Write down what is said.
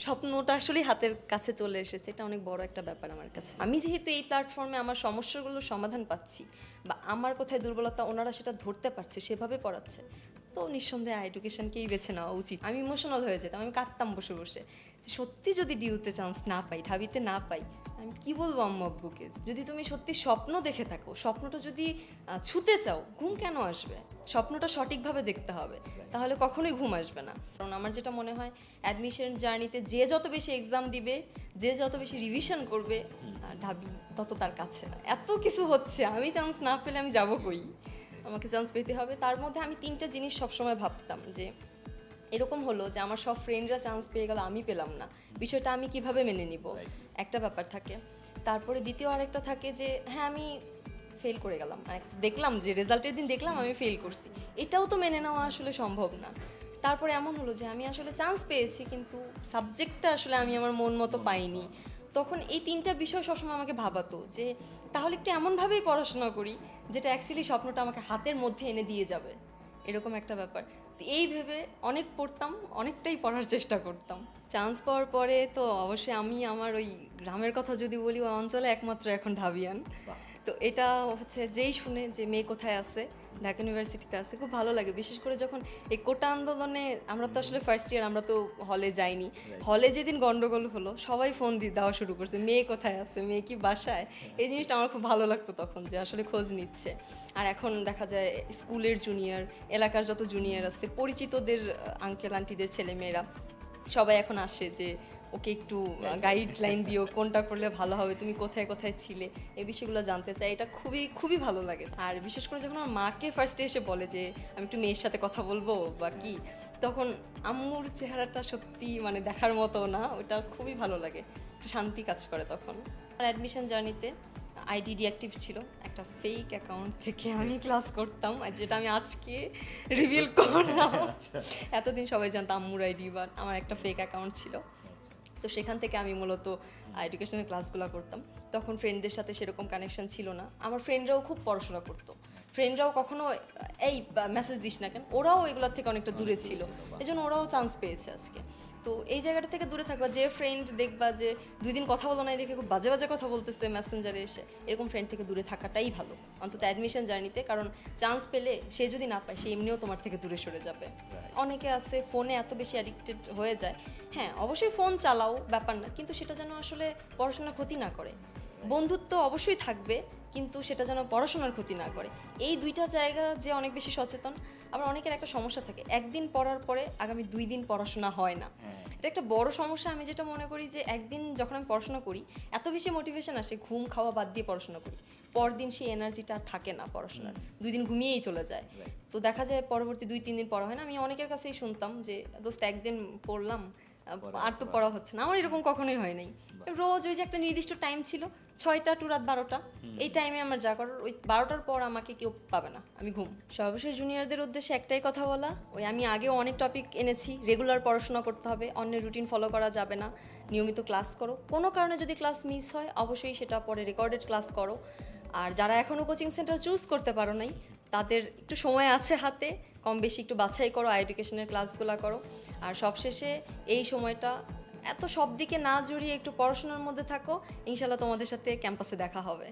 স্বপ্নটা আসলেই হাতের কাছে চলে এসেছে, এটা অনেক বড় একটা ব্যাপার আমার কাছে। আমি যেহেতু এই প্ল্যাটফর্মে আমার সমস্যাগুলোর সমাধান পাচ্ছি বা আমার কোথায় দুর্বলতা ওনারা সেটা ধরতে পারছে, সেভাবে পড়াচ্ছে, তো নিঃসন্দেহে এডুকেশনকেই বেছে নেওয়া উচিত। আমি ইমোশনাল হয়ে যেতাম, আমি কাঁদতাম বসে বসে যে সত্যি যদি ডিউতে চান্স না পাই, ঢাবিতে না পাই, আমি কি বলবো আম্মু আব্বুকে? যদি তুমি সত্যি স্বপ্ন দেখে থাকো, স্বপ্নটা যদি ছুতে চাও, ঘুম কেন আসবে? স্বপ্নটা সঠিকভাবে দেখতে হবে, তাহলে কখনোই ঘুম আসবে না। কারণ আমার যেটা মনে হয়, অ্যাডমিশন জার্নিতে যে যত বেশি এক্সাম দিবে, যে যত বেশি রিভিশন করবে, ঢাবি তত তার কাছে না। এত কিছু হচ্ছে, আমি চান্স না পেলে আমি যাবো কই? আমাকে চান্স পেতে হবে। তার মধ্যে আমি তিনটা জিনিস সবসময় ভাবতাম যে এরকম হলো যে আমার সব ফ্রেন্ডরা চান্স পেয়ে গেল, আমি পেলাম না, বিষয়টা আমি কিভাবে মেনে নিব, একটা ব্যাপার থাকে। তারপরে দ্বিতীয় আরেকটা থাকে যে হ্যাঁ আমি ফেল করে গেলাম, দেখলাম যে রেজাল্টের দিন দেখলাম আমি ফেল করছি, এটাও তো মেনে নেওয়া আসলে সম্ভব না। তারপরে এমন হলো যে আমি আসলে চান্স পেয়েছি কিন্তু সাবজেক্টটা আসলে আমি আমার মন মতো পাইনি। তখন এই তিনটা বিষয় সবসময় আমাকে ভাবাতো যে তাহলে একটু এমনভাবেই পড়াশোনা করি যেটা অ্যাকচুয়ালি স্বপ্নটা আমাকে হাতের মধ্যে এনে দিয়ে যাবে, এরকম একটা ব্যাপার। তো এই ভেবে অনেক পড়তাম, অনেকটাই পড়ার চেষ্টা করতাম। চান্স পাওয়ার পরে তো অবশ্যই আমি আমার ওই গ্রামের কথা যদি বলি, ওই অঞ্চলে একমাত্র এখন ঢাবিয়ান। তো এটা হচ্ছে যেই শুনে যে মেয়ে কোথায় আছে, ঢাকা ইউনিভার্সিটিতে আছে, খুব ভালো লাগে। বিশেষ করে যখন এই কোটা আন্দোলনে আমরা তো আসলে ফার্স্ট ইয়ার, আমরা তো হলে যাইনি, হলে যেদিন গন্ডগোল হলো সবাই ফোন দিয়ে দেওয়া শুরু করছে, মেয়ে কোথায় আছে, মেয়ে কি বাসায়। এই জিনিসটা আমার খুব ভালো লাগতো তখন, যে আসলে খোঁজ নিচ্ছে। আর এখন দেখা যায় স্কুলের জুনিয়র, এলাকার যত জুনিয়র আছে, পরিচিতদের আঙ্কেল আন্টিদের ছেলেমেয়েরা সবাই এখন আসে যে ওকে একটু গাইডলাইন দিও, কোনটা করলে ভালো হবে, তুমি কোথায় কোথায় ছিলে, এই বিষয়গুলো জানতে চাই। এটা খুবই খুবই ভালো লাগে। আর বিশেষ করে যখন আমার মাকে ফার্স্টে এসে বলে যে আমি একটু মেয়ের সাথে কথা বলবো বা কি, তখন আম্মুর চেহারাটা সত্যি মানে দেখার মতো না, ওটা খুবই ভালো লাগে, একটা শান্তি কাজ করে তখন। আর অ্যাডমিশন জার্নিতে আইডি ডিঅ্যাক্টিভ ছিল, একটা ফেক অ্যাকাউন্ট থেকে আমি ক্লাস করতাম, আর যেটা আমি আজকে রিভিল করলাম। এতদিন সবাই জানতো আম্মুর আইডি, বা আমার একটা ফেক অ্যাকাউন্ট ছিল। তো সেখান থেকে আমি মূলত এডুকেশনের ক্লাসগুলো করতাম। তখন ফ্রেন্ডদের সাথে সেরকম কানেকশন ছিল না, আমার ফ্রেন্ডরাও খুব পড়াশোনা করতো, ফ্রেন্ডরাও কখনো এই মেসেজ দিস না কেন, ওরাও এগুলোর থেকে অনেকটা দূরে ছিল, এই জন্য ওরাও চান্স পেয়েছে আজকে। তো এই জায়গাটা থেকে দূরে থাকবা, যে ফ্রেন্ড দেখবা যে 2 দিন কথা বলো না, দেখে খুব বাজে বাজে কথা বলতেছে মেসেঞ্জারে এসে, এরকম ফ্রেন্ড থেকে দূরে থাকাটাই ভালো, অন্তত অ্যাডমিশন জার্নিতে। কারণ চান্স পেলে সে যদি না পায়, সে এমনিও তোমার থেকে দূরে সরে যাবে। অনেকে আছে ফোনে এত বেশি অ্যাডিক্টেড হয়ে যায়, হ্যাঁ অবশ্যই ফোন চালাও, ব্যাপার না, কিন্তু সেটা যেন আসলে পড়াশোনার ক্ষতি না করে। বন্ধুত্ব অবশ্যই থাকবে, কিন্তু সেটা যেন পড়াশোনার ক্ষতি না করে। এই দুইটা জায়গা যে অনেক বেশি সচেতন। আবার অনেকের একটা সমস্যা থাকে, একদিন পড়ার পরে আগামী 2 দিন পড়াশোনা হয় না, এটা একটা বড় সমস্যা। আমি যেটা মনে করি যে একদিন যখন আমি পড়াশোনা করি, এত বেশি মোটিভেশন আসে, ঘুম খাওয়া বাদ দিয়ে পড়াশোনা করি, পরদিন সেই এনার্জিটা আর থাকে না পড়াশোনার, 2 দিন ঘুমিয়েই চলে যায়। তো দেখা যায় পরবর্তী 2-3 দিন পড়া হয় না। আমি অনেকের কাছেই শুনতাম যে দোস্ত একদিন পড়লাম, আর তো পড়া হচ্ছে না। আমার এরকম কখনোই হয় নাই, রোজ ওই যে একটা নির্দিষ্ট টাইম ছিল, 6টা টু রাত 12টা, এই টাইমে আমার যা করার, ওই 12টার পর আমাকে কেউ পাবে না, আমি ঘুম। সর্বশেষ জুনিয়রদের উদ্দেশ্যে একটাই কথা বলা, ওই আমি আগেও অনেক টপিক এনেছি, রেগুলার পড়াশোনা করতে হবে, অন্যের রুটিন ফলো করা যাবে না, নিয়মিত ক্লাস করো। কোনো কারণে যদি ক্লাস মিস হয়, অবশ্যই সেটা পরে রেকর্ডেড ক্লাস করো। আর যারা এখনও কোচিং সেন্টার চুজ করতে পারো নাই, তাদের একটু সময় আছে হাতে, কম বেশি একটু বাছাই করো, এডুকেশনের ক্লাসগুলো করো। আর সবশেষে এই সময়টা এত সব দিকে না জড়িয়ে একটু পড়াশোনার মধ্যে থাকো, ইনশাল্লাহ তোমাদের সাথে ক্যাম্পাসে দেখা হবে।